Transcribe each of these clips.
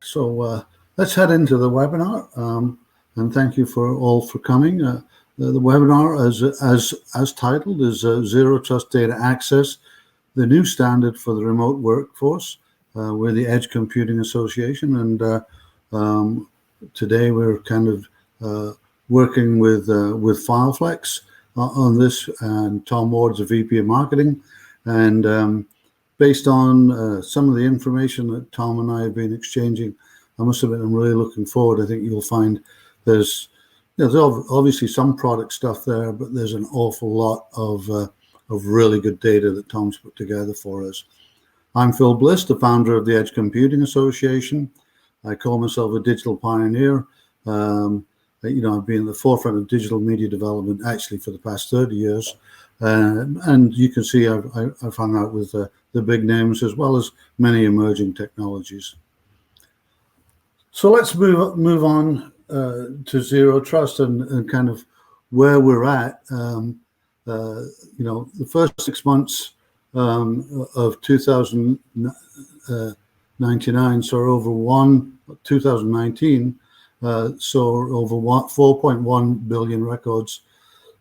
So let's head into the webinar. And thank you all for coming. The webinar, as titled, is Zero Trust Data Access, the new standard for the remote workforce. We're the Edge Computing Association, and today we're kind of working with FileFlex on this, and Tom Ward's a VP of Marketing. And based on some of the information that Tom and I have been exchanging, I must admit I'm really looking forward. I think you'll find there's obviously some product stuff there, but there's an awful lot of really good data that Tom's put together for us. I'm Phil Bliss, the founder of the Edge Computing Association. I call myself a digital pioneer. I've been at the forefront of digital media development actually for the past 30 years. And you can see I've hung out with the big names as well as many emerging technologies. So let's move on to Zero Trust and kind of where we're at. The first 6 months of 2019 saw over 2019 saw over 4.1 billion records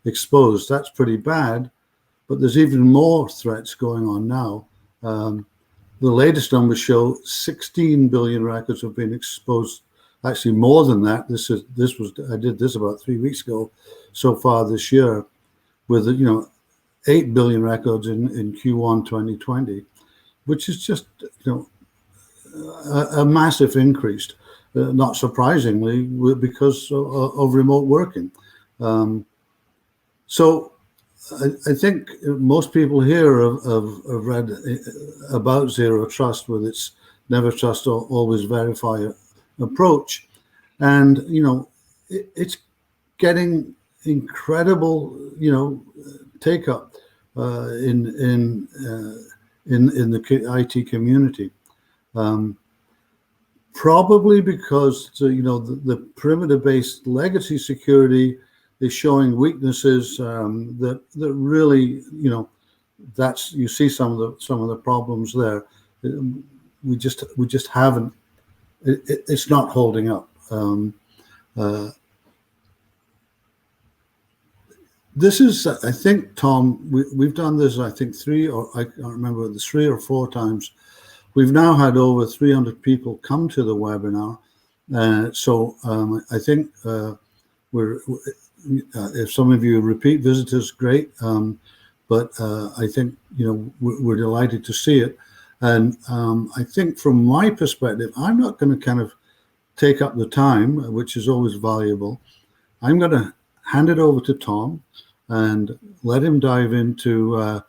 exposed. That's pretty bad, but there's even more threats going on now. The latest numbers show 16 billion records have been exposed. Actually, more than that. I did this about 3 weeks ago. So far this year, with 8 billion records in Q1 2020, which is just a massive increase. Not surprisingly, because of remote working. So I think most people here have read about Zero Trust with its never trust or always verify approach. And, it's getting incredible, take up in the IT community. Probably because the perimeter-based legacy security is showing weaknesses that really, you see some of the problems there. We just haven't. It's not holding up. This is, I think, Tom. We've done this. I think I can't remember, 3 or 4 times. We've now had over 300 people come to the webinar. So I think if some of you are repeat visitors, great. But I think, we're delighted to see it. And I think from my perspective, I'm not going to kind of take up the time, which is always valuable. I'm going to hand it over to Tom and let him dive into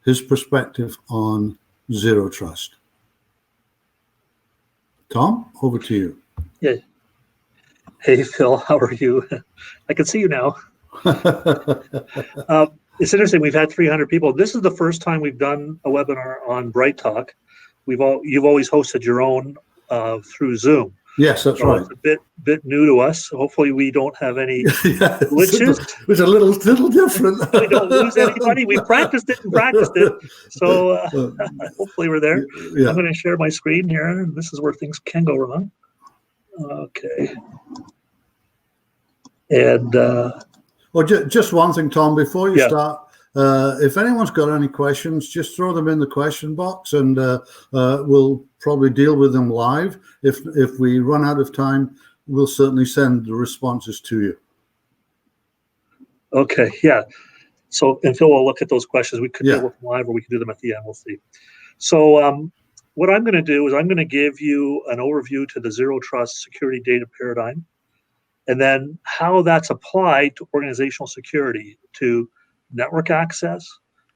his perspective on Zero Trust. Tom, over to you. Yeah. Hey, Phil, how are you? I can see you now. It's interesting. We've had 300 people. This is the first time we've done a webinar on Bright Talk. You've always hosted your own through Zoom. Yes, that's right. It's a bit new to us. Hopefully, we don't have any glitches. It's a little different. We don't lose anybody. We practiced it. So hopefully we're there. Yeah. I'm going to share my screen here, and this is where things can go wrong. Okay. And just one thing, Tom, before you start. If anyone's got any questions, just throw them in the question box, and we'll probably deal with them live. If we run out of time, we'll certainly send the responses to you. Okay, yeah. So, and Phil will look at those questions. We could deal with them live, or we can do them at the end. We'll see. So what I'm going to do is I'm going to give you an overview to the Zero Trust security data paradigm, and then how that's applied to organizational security, to network access,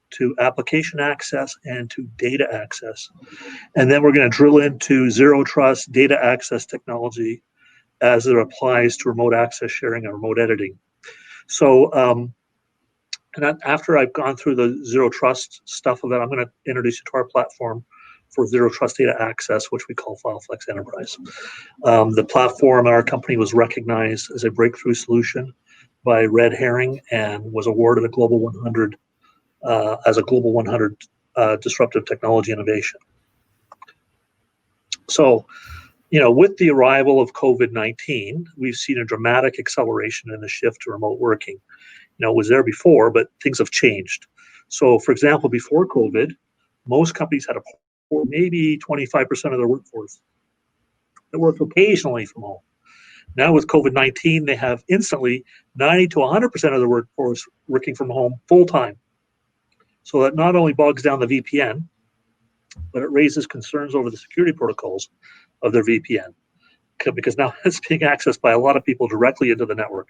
to application access, and to data access. And then we're going to drill into Zero Trust data access technology as it applies to remote access sharing and remote editing. So, and after I've gone through the Zero Trust stuff of it, I'm going to introduce you to our platform for Zero Trust data access, which we call FileFlex Enterprise. The platform in our company was recognized as a breakthrough solution by Red Herring and was awarded a Global 100 as a Global 100 disruptive technology innovation. So with the arrival of COVID-19, we've seen a dramatic acceleration in the shift to remote working. It was there before, but things have changed. So, for example, before COVID, most companies had maybe 25% of their workforce that worked occasionally from home. Now with COVID-19, they have instantly 90 to 100% of their workforce working from home full time. So that not only bogs down the VPN, but it raises concerns over the security protocols of their VPN, because now it's being accessed by a lot of people directly into the network.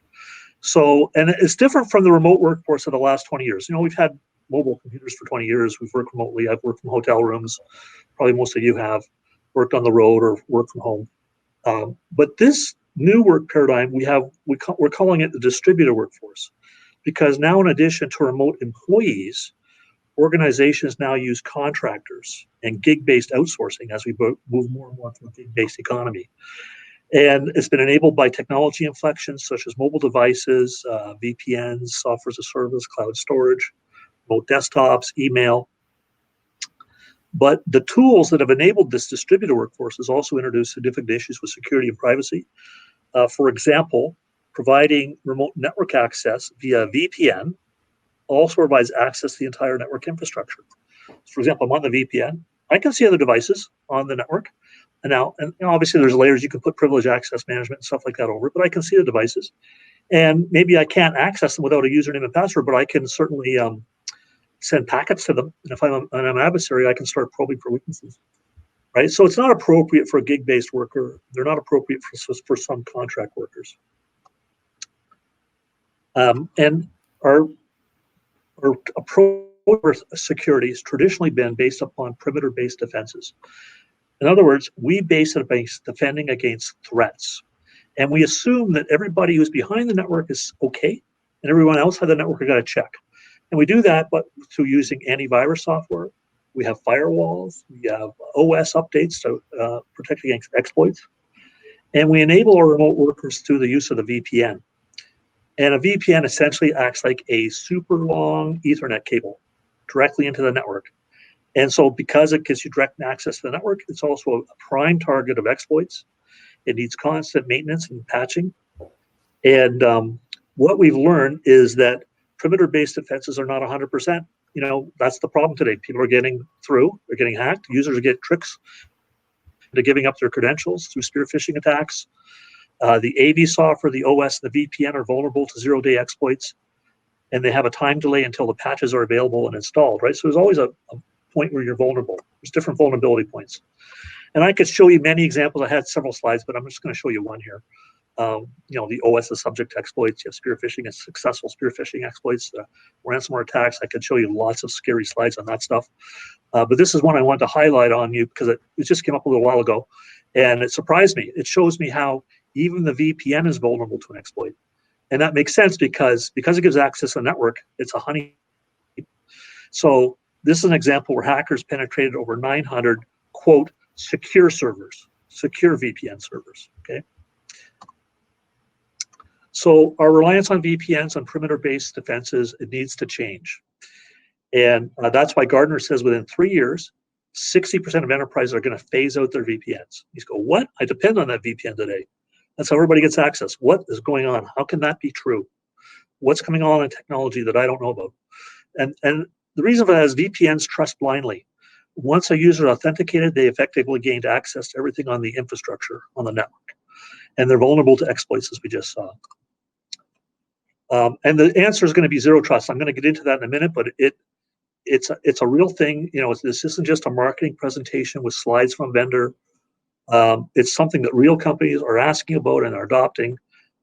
So, and it's different from the remote workforce of the last 20 years. We've had mobile computers for 20 years. We've worked remotely. I've worked from hotel rooms. Probably most of you have worked on the road or worked from home. But this new work paradigm, we're calling it the distributed workforce, because now, in addition to remote employees, organizations now use contractors and gig-based outsourcing as we move more and more to a gig-based economy. And it's been enabled by technology inflections such as mobile devices, VPNs, software as a service, cloud storage, remote desktops, email. But the tools that have enabled this distributed workforce has also introduced significant issues with security and privacy. For example, providing remote network access via VPN also provides access to the entire network infrastructure. For example, I'm on the VPN. I can see other devices on the network. And obviously there's layers you can put privilege access management and stuff like that over, but I can see the devices. And maybe I can't access them without a username and password, but I can certainly send packets to them. And if I'm an adversary, I can start probing for weaknesses, right? So it's not appropriate for a gig-based worker. They're not appropriate for some contract workers. And our approach for security has traditionally been based upon perimeter-based defenses. In other words, we base it based defending against threats. And we assume that everybody who's behind the network is okay, and everyone outside the network, we got to check. And we do that through using antivirus software. We have firewalls. We have OS updates to protect against exploits. And we enable our remote workers through the use of the VPN. And a VPN essentially acts like a super long Ethernet cable directly into the network. And so because it gives you direct access to the network, it's also a prime target of exploits. It needs constant maintenance and patching. And what we've learned is that perimeter-based defenses are not 100%. That's the problem today. People are getting through. They're getting hacked. Users get tricks into giving up their credentials through spear phishing attacks. The AV software, the OS, the VPN are vulnerable to zero-day exploits, and they have a time delay until the patches are available and installed, right? So there's always a point where you're vulnerable. There's different vulnerability points. And I could show you many examples. I had several slides, but I'm just going to show you one here. The OS is subject to exploits. You have spear phishing and successful spear phishing exploits, ransomware attacks. I could show you lots of scary slides on that stuff. But this is one I wanted to highlight on you because it just came up a little while ago, and it surprised me. It shows me how even the VPN is vulnerable to an exploit. And that makes sense because it gives access to the network, it's a honey. So this is an example where hackers penetrated over 900, quote, secure servers, secure VPN servers, okay? So our reliance on VPNs, on perimeter-based defenses, it needs to change. And that's why Gardner says within 3 years, 60% of enterprises are going to phase out their VPNs. You go, what? I depend on that VPN today. That's how everybody gets access. What is going on? How can that be true? What's coming on in technology that I don't know about? And the reason for that is VPNs trust blindly. Once a user is authenticated, they effectively gained access to everything on the infrastructure, on the network. And they're vulnerable to exploits, as we just saw. And the answer is going to be zero trust. I'm going to get into that in a minute, but it's a real thing. This isn't just a marketing presentation with slides from a vendor. It's something that real companies are asking about and are adopting.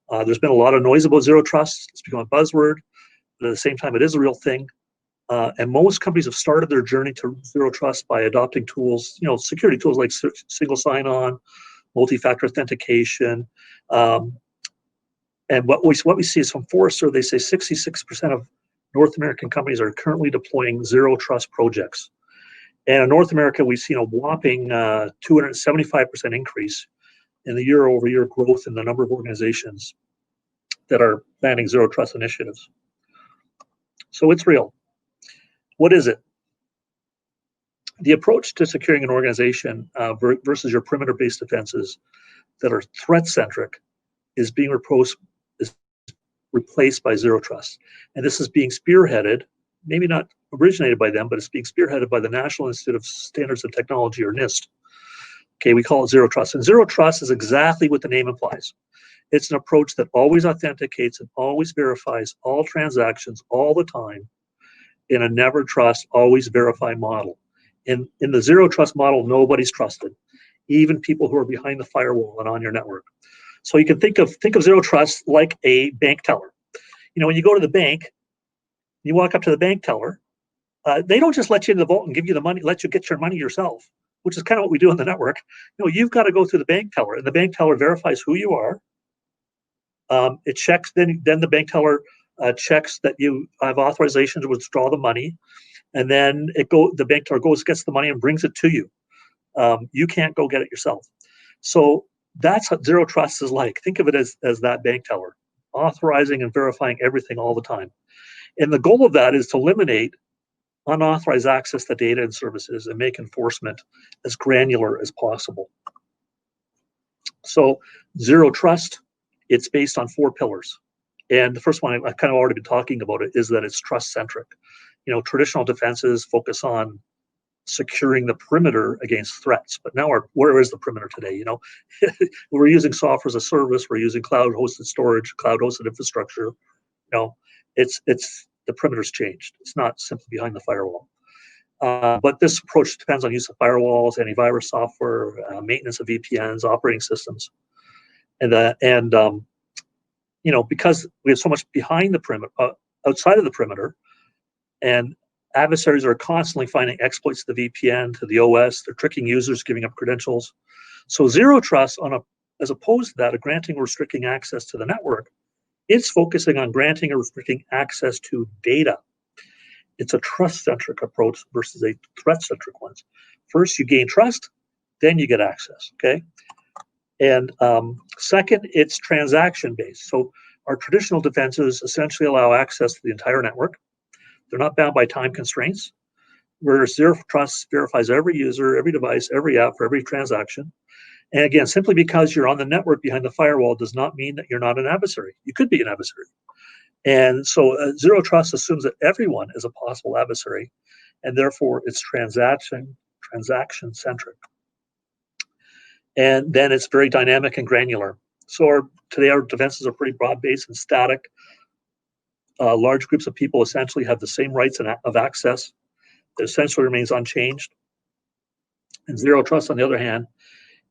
There's been a lot of noise about zero trust. It's become a buzzword, but at the same time, it is a real thing. And most companies have started their journey to zero trust by adopting tools, security tools like single sign-on, multi-factor authentication. And what we see is from Forrester, they say 66% of North American companies are currently deploying zero trust projects. And in North America, we've seen a whopping 275% increase in the year-over-year growth in the number of organizations that are planning zero trust initiatives. So it's real. What is it? the approach to securing an organization versus your perimeter-based defenses that are threat-centric is being replaced by zero trust. And this is being spearheaded, maybe not originated by them, but it's being spearheaded by the National Institute of Standards and Technology, or NIST. Okay, we call it zero trust. And zero trust is exactly what the name implies. It's an approach that always authenticates and always verifies all transactions all the time in a never trust, always verify model. In the zero trust model, nobody's trusted, even people who are behind the firewall and on your network. So you can think of zero trust like a bank teller. You know, when you go to the bank, you walk up to the bank teller, they don't just let you in the vault and give you the money, let you get your money yourself, which is kind of what we do on the network. No, you've got to go through the bank teller, and the bank teller verifies who you are. It checks, then the bank teller checks that you have authorization to withdraw the money, and then the bank teller gets the money and brings it to you. You can't go get it yourself. So that's what zero trust is like. Think of it as that bank teller, authorizing and verifying everything all the time. And the goal of that is to eliminate unauthorized access to data and services and make enforcement as granular as possible. So zero trust, it's based on 4 pillars. And the first one, I've kind of already been talking about it, is that it's trust-centric. You know, traditional defenses focus on securing the perimeter against threats. But now where is the perimeter today? You know, we're using software as a service, we're using cloud-hosted storage, cloud-hosted infrastructure. You know, it's the perimeter's changed. It's not simply behind the firewall. But this approach depends on use of firewalls, antivirus software, maintenance of VPNs, operating systems, and you know, because we have so much behind the perimeter, outside of the perimeter, and adversaries are constantly finding exploits to the VPN, to the OS. They're tricking users, giving up credentials. So zero trust, as opposed to that, of granting or restricting access to the network, it's focusing on granting or restricting access to data. It's a trust-centric approach versus a threat-centric one. First, you gain trust, then you get access, okay? And second, it's transaction-based. So our traditional defenses essentially allow access to the entire network. They're not bound by time constraints, whereas zero trust verifies every user, every device, every app for every transaction. And again, simply because you're on the network behind the firewall does not mean that you're not an adversary. You could be an adversary. And so zero trust assumes that everyone is a possible adversary, and therefore it's transaction-centric. And then it's very dynamic and granular. So today our defenses are pretty broad-based and static. Large groups of people essentially have the same rights of access. That essentially remains unchanged. And zero trust, on the other hand,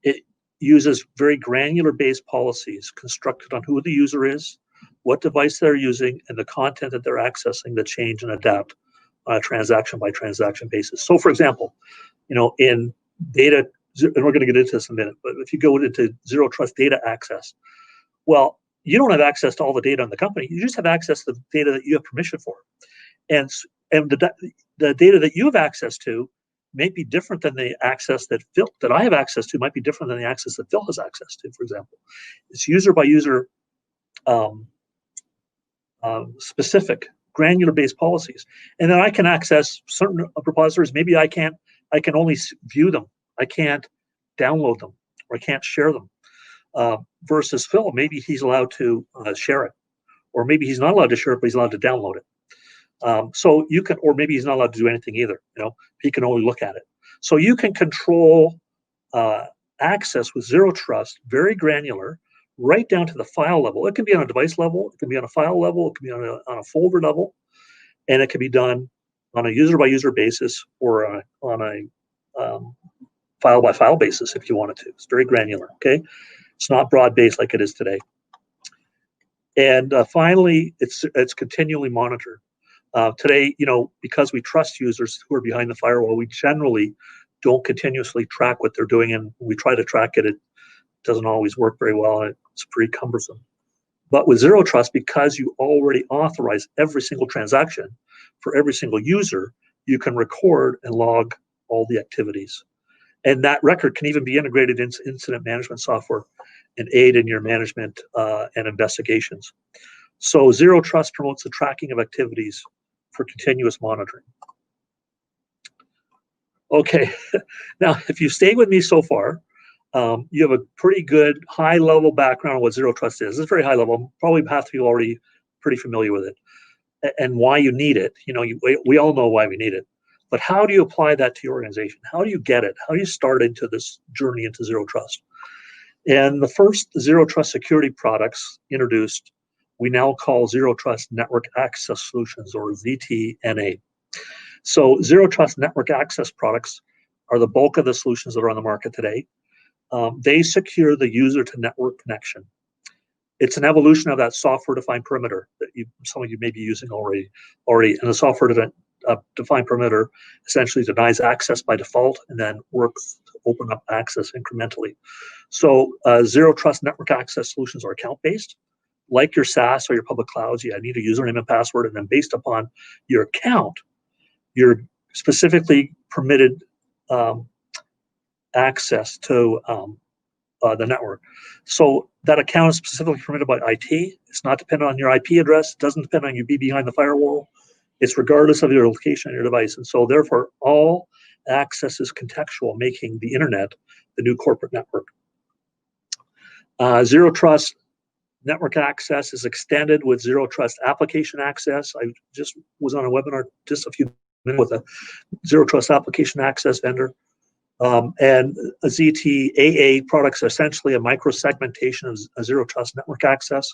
it uses very granular-based policies constructed on who the user is, what device they're using, and the content that they're accessing that change and adapt on a transaction-by-transaction basis. So, for example, you know, in data, and we're going to get into this in a minute, but if you go into zero trust data access, well, you don't have access to all the data in the company. You just have access to the data that you have permission for. And the data that you have access to may be different than the access that I have access to, might be different than the access that Phil has access to, for example. It's user by user specific, granular-based policies. And then I can access certain repositories. Maybe I can only view them. I can't download them, or I can't share them. Versus Phil, maybe he's allowed to share it, or maybe he's not allowed to share it, but he's allowed to download it. So you can, or maybe he's not allowed to do anything either. You know, he can only look at it. So you can control access with zero trust, very granular, right down to the file level. It can be on a device level, it can be on a file level, it can be on a folder level, and it can be done on a user by user basis, or on a file by file basis if you wanted to. It's very granular. Okay, it's not broad based like it is today. And finally, it's continually monitored. Today, you know, because we trust users who are behind the firewall, we generally don't continuously track what they're doing, and we try to track it. It doesn't always work very well, and it's pretty cumbersome. But with zero trust, because you already authorize every single transaction for every single user, you can record and log all the activities. And that record can even be integrated into incident management software and aid in your management and investigations. So zero trust promotes the tracking of activities for continuous monitoring. Okay, now if you stay with me so far, you have a pretty good high-level background on what zero trust is. It's very high level. Probably half of you already pretty familiar with it and why you need it. We all know why we need it. But how do you apply that to your organization? How do you get it? How do you start into this journey into zero trust? And the first zero trust security products introduced, we now call zero trust network access solutions, or ZTNA. So zero trust network access products are the bulk of the solutions that are on the market today. They secure the user to network connection. It's an evolution of that software-defined perimeter that some of you may be using already. And the software-defined perimeter essentially denies access by default and then works to open up access incrementally. So zero trust network access solutions are account-based. Like your SaaS or your public clouds, you need a username and password, and then based upon your account, you're specifically permitted access to the network. So that account is specifically permitted by IT. It's not dependent on your IP address. It doesn't depend on you be behind the firewall. It's regardless of your location on your device. And so therefore, all access is contextual, making the internet the new corporate network. Zero trust network access is extended with zero trust application access. I just was on a webinar just a few minutes with a zero trust application access vendor. And a ZTAA products are essentially a micro-segmentation of a zero trust network access,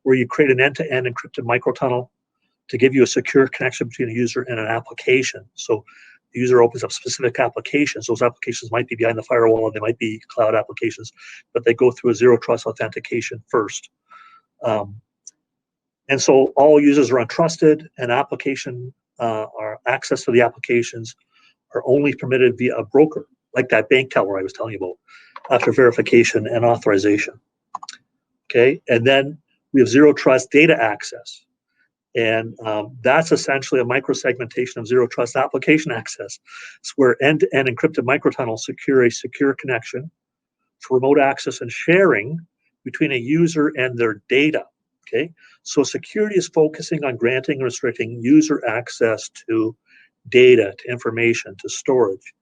where you create an end-to-end encrypted microtunnel to give you a secure connection between a user and an application. So the user opens up specific applications. Those applications might be behind the firewall, and they might be cloud applications, but they go through a zero trust authentication first. And so all users are untrusted, and application or access to the applications are only permitted via a broker, like that bank teller I was telling you about, after verification and authorization. Okay, and then we have zero trust data access. And that's essentially a micro-segmentation of zero trust application access. It's where end-to-end encrypted microtunnels secure a secure connection for remote access and sharing between a user and their data. Okay, so security is focusing on granting and restricting user access to data, to information, to storage.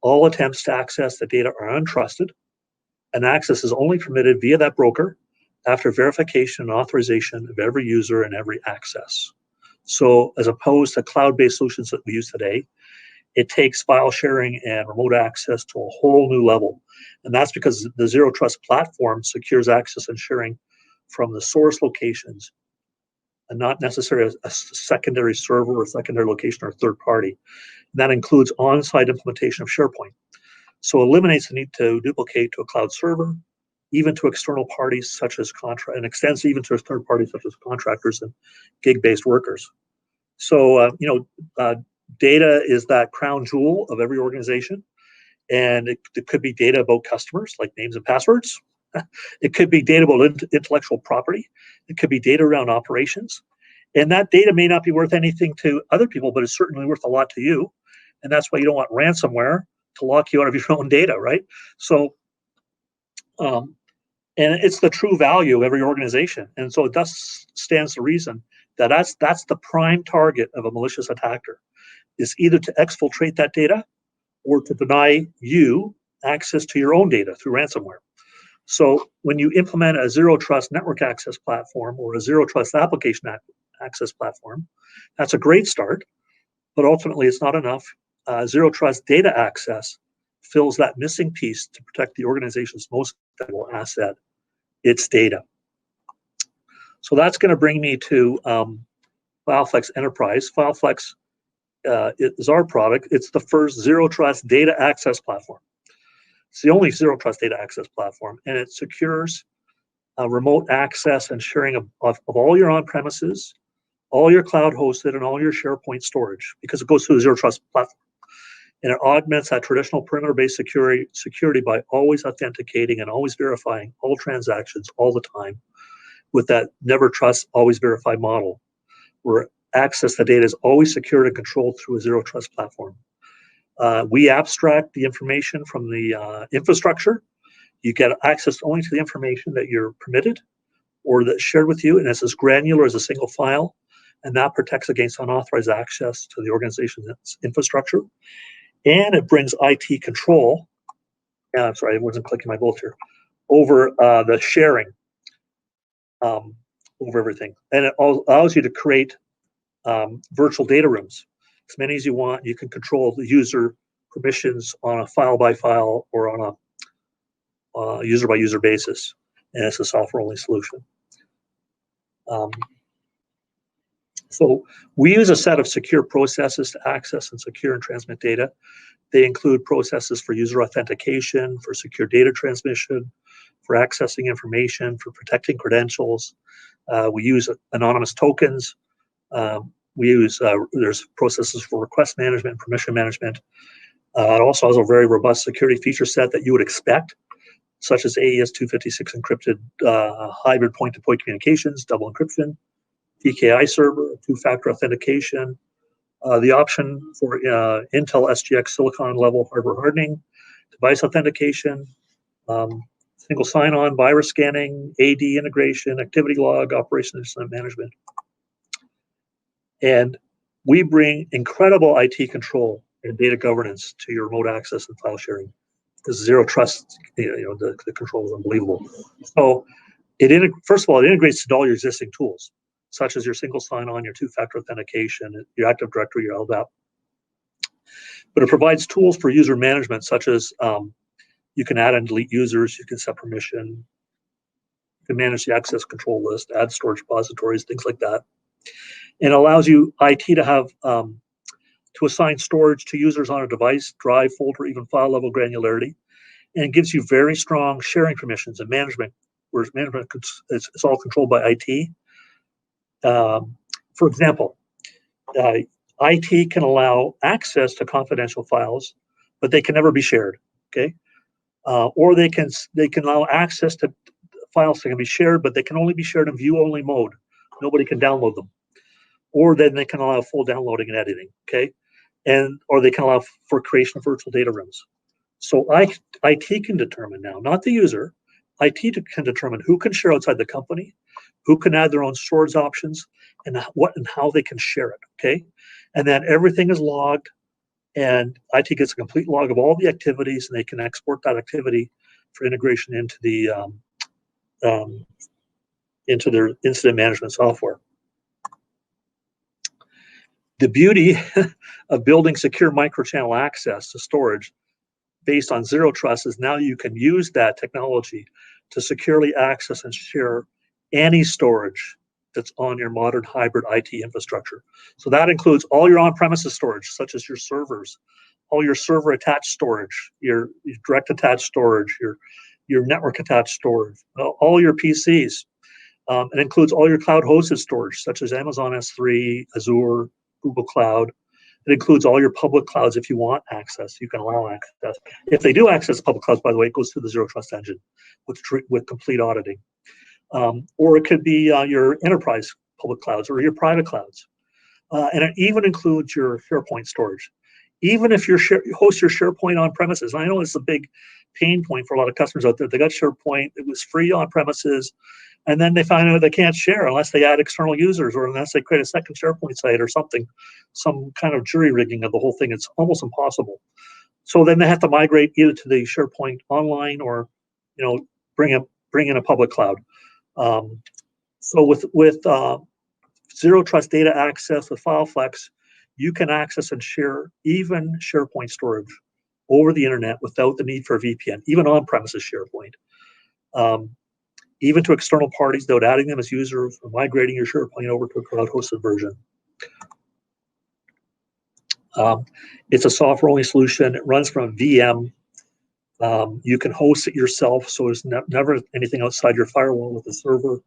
All attempts to access the data are untrusted, and access is only permitted via that broker after verification and authorization of every user and every access. So as opposed to cloud-based solutions that we use today, it takes file sharing and remote access to a whole new level. And that's because the Zero Trust platform secures access and sharing from the source locations and not necessarily a secondary server or secondary location or third party. And that includes on-site implementation of SharePoint. So eliminates the need to duplicate to a cloud server, even to external parties such as and extends even to third parties such as contractors and gig-based workers. So, data is that crown jewel of every organization. And it could be data about customers, like names and passwords. It could be data about intellectual property. It could be data around operations. And that data may not be worth anything to other people, but it's certainly worth a lot to you. And that's why you don't want ransomware to lock you out of your own data, right? So, and it's the true value of every organization. And so it thus stands to reason that that's the prime target of a malicious attacker, is either to exfiltrate that data or to deny you access to your own data through ransomware. So when you implement a zero trust network access platform or a zero trust application access platform, that's a great start, but ultimately it's not enough. Zero trust data access fills that missing piece to protect the organization's most valuable asset, its data. So that's going to bring me to FileFlex Enterprise. FileFlex is our product. It's the first zero trust data access platform. It's the only zero trust data access platform, and it secures remote access and sharing of all your on-premises, all your cloud hosted, and all your SharePoint storage, because it goes through the zero trust platform. And it augments that traditional perimeter-based security by always authenticating and always verifying all transactions all the time with that never trust, always verify model, where access to data is always secured and controlled through a zero trust platform. We abstract the information from the infrastructure. You get access only to the information that you're permitted or that's shared with you, and it's as granular as a single file, and that protects against unauthorized access to the organization's infrastructure. and it brings IT control. I'm sorry, I wasn't clicking my bullets here. Over the sharing over everything, and it allows you to create virtual data rooms, as many as you want. You can control the user permissions on a file by file or on a user by user basis, and it's a software only solution. So we use a set of secure processes to access and secure and transmit data. They include processes for user authentication, for secure data transmission, for accessing information, for protecting credentials. We use anonymous tokens. There's processes for request management and permission management. It also has a very robust security feature set that you would expect, such as AES 256 encrypted hybrid point-to-point communications, double encryption, PKI server, two-factor authentication, the option for Intel SGX silicon level hardware hardening, device authentication, single sign-on, virus scanning, AD integration, activity log, operation incident management. And we bring incredible IT control and data governance to your remote access and file sharing. Because zero trust, the control is unbelievable. So first of all, it integrates into all your existing tools, such as your single sign-on, your two-factor authentication, your Active Directory, your LDAP. But it provides tools for user management, such as you can add and delete users, you can set permission, you can manage the access control list, add storage repositories, things like that. And it allows you, IT, to have to assign storage to users on a device, drive, folder, even file level granularity, and it gives you very strong sharing permissions and management, whereas management it's all controlled by IT. For example, IT can allow access to confidential files, but they can never be shared. Okay, or they can allow access to files that can be shared, but they can only be shared in view-only mode. Nobody can download them. Or then they can allow full downloading and editing. Okay, or they can allow for creation of virtual data rooms. So IT can determine now, not the user. IT can determine who can share outside the company, who can add their own storage options, and what and how they can share it. Okay, and then everything is logged, and IT gets a complete log of all the activities, and they can export that activity for integration into their incident management software. The beauty of building secure microchannel access to storage based on zero trust is now you can use that technology to securely access and share any storage that's on your modern hybrid IT infrastructure. So that includes all your on-premises storage, such as your servers, all your server attached storage, your direct attached storage, your network attached storage, all your PCs. It includes all your cloud hosted storage, such as Amazon S3, Azure, Google Cloud. It includes all your public clouds. If you want access, you can allow access. If they do access public clouds, by the way, it goes through the Zero Trust engine with complete auditing. Or it could be your enterprise public clouds or your private clouds. And it even includes your SharePoint storage. Even if you host your SharePoint on premises, and I know it's a big pain point for a lot of customers out there. They got SharePoint, it was free on premises, and then they find out they can't share unless they add external users or unless they create a second SharePoint site or something, some kind of jury rigging of the whole thing. It's almost impossible. So then they have to migrate either to the SharePoint online or, bring in a public cloud. So with zero trust data access with FileFlex, you can access and share even SharePoint storage over the internet without the need for a VPN, even on-premises SharePoint. Even to external parties without adding them as users or migrating your SharePoint over to a cloud-hosted version. It's a software-only solution. It runs from a VM. You can host it yourself, so there's never anything outside your firewall with the server.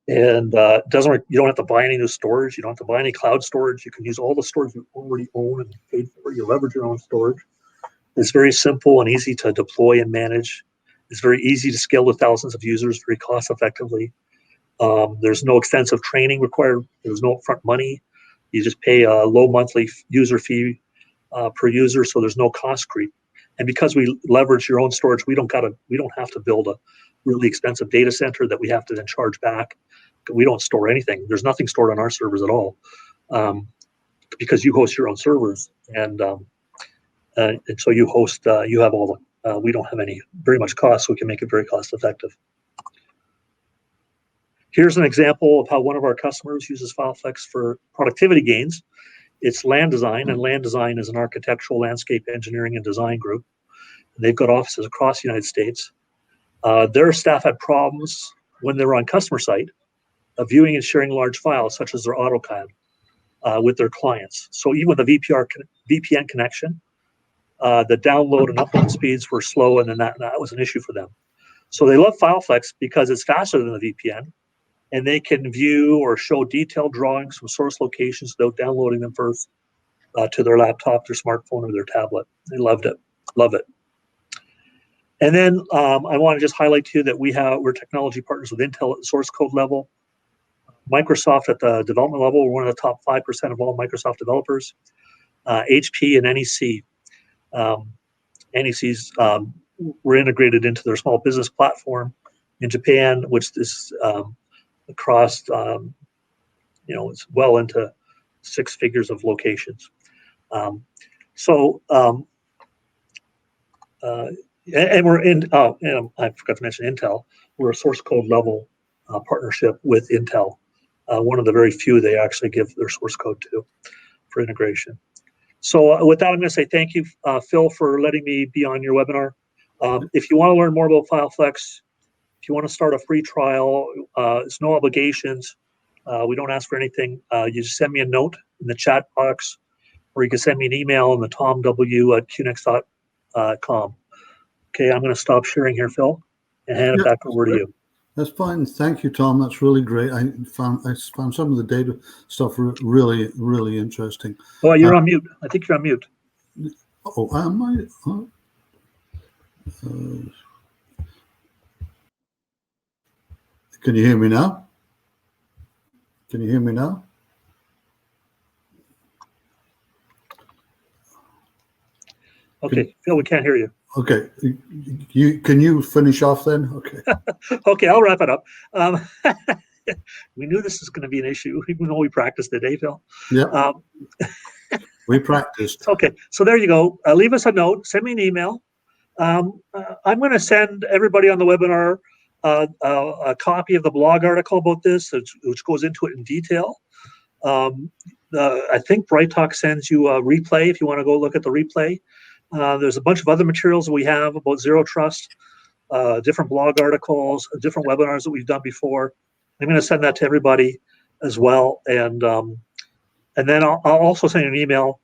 You don't have to buy any new storage. You don't have to buy any cloud storage. You can use all the storage you already own and paid for. You leverage your own storage. It's very simple and easy to deploy and manage. It's very easy to scale to thousands of users very cost effectively. There's no extensive training required. There's no upfront money. You just pay a low monthly user fee per user, so there's no cost creep. And because we leverage your own storage, we don't have to build a really expensive data center that we have to then charge back. We don't store anything. There's nothing stored on our servers at all. because you host your own servers, and so you host, you have all the, we don't have very much cost, so we can make it very cost effective. Here's an example of how one of our customers uses FileFlex for productivity gains. It's Land Design, and Land Design is an architectural landscape engineering and design group. They've got offices across the United States. Their staff had problems when they were on customer site of viewing and sharing large files, such as their AutoCAD, with their clients. So even with a VPN connection, the download and upload speeds were slow, and then that was an issue for them. So they love FileFlex because it's faster than the VPN, and they can view or show detailed drawings from source locations without downloading them first to their laptop, their smartphone, or their tablet. They loved it, love it. And then I want to just highlight to you that we're technology partners with Intel at the source code level, Microsoft at the development level. We're one of the top 5% of all Microsoft developers, HP and NEC. NEC's were integrated into their small business platform in Japan, which is across, it's well into 6 figures of locations. And we're in, and I forgot to mention Intel. We're a source code level partnership with Intel. One of the very few they actually give their source code to for integration. So with that, I'm going to say thank you, Phil, for letting me be on your webinar. If you want to learn more about FileFlex, if you want to start a free trial, it's no obligations. We don't ask for anything. You just send me a note in the chat box, or you can send me an email on the tomw@qnex.com. Okay, I'm going to stop sharing here, Phil, and hand it back over to you. That's fine. Thank you, Tom. That's really great. I found some of the data stuff really, really interesting. Oh, you're on mute. I think you're on mute. Oh, am I? Can you hear me now? Can you hear me now? Okay, Phil, we can't hear you. Okay, can you finish off then? Okay. Okay, I'll wrap it up. We knew this was going to be an issue, even though we practiced today, Phil. Yeah. We practiced. Okay, so there you go. Leave us a note. Send me an email. I'm going to send everybody on the webinar a copy of the blog article about this, which goes into it in detail. I think Bright Talk sends you a replay if you want to go look at the replay. There's a bunch of other materials that we have about Zero Trust, different blog articles, different webinars that we've done before. I'm going to send that to everybody as well, and then I'll also send you an email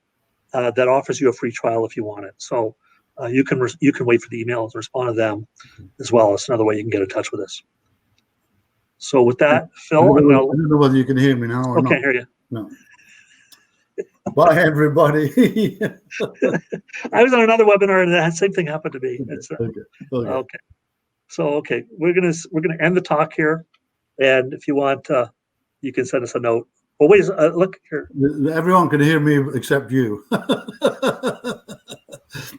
that offers you a free trial if you want it. So you can wait for the emails and respond to them as well. It's another way you can get in touch with us. So with that, Phil, I don't know whether you can hear me now or not. I can't hear you. No. Bye, everybody. I was on another webinar and that same thing happened to me. Okay. So we're gonna end the talk here, and if you want, you can send us a note. Well, wait, look here. Everyone can hear me except you.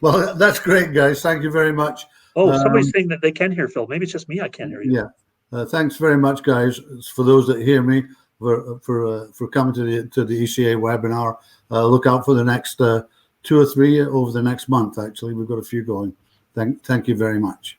Well, that's great, guys. Thank you very much. Oh, somebody's saying that they can hear Phil. Maybe it's just me. I can't hear you. Yeah. Thanks very much, guys. For those that hear me, for coming to the ECA webinar. Look out for the next 2 or 3 over the next month. Actually, we've got a few going. Thank you very much.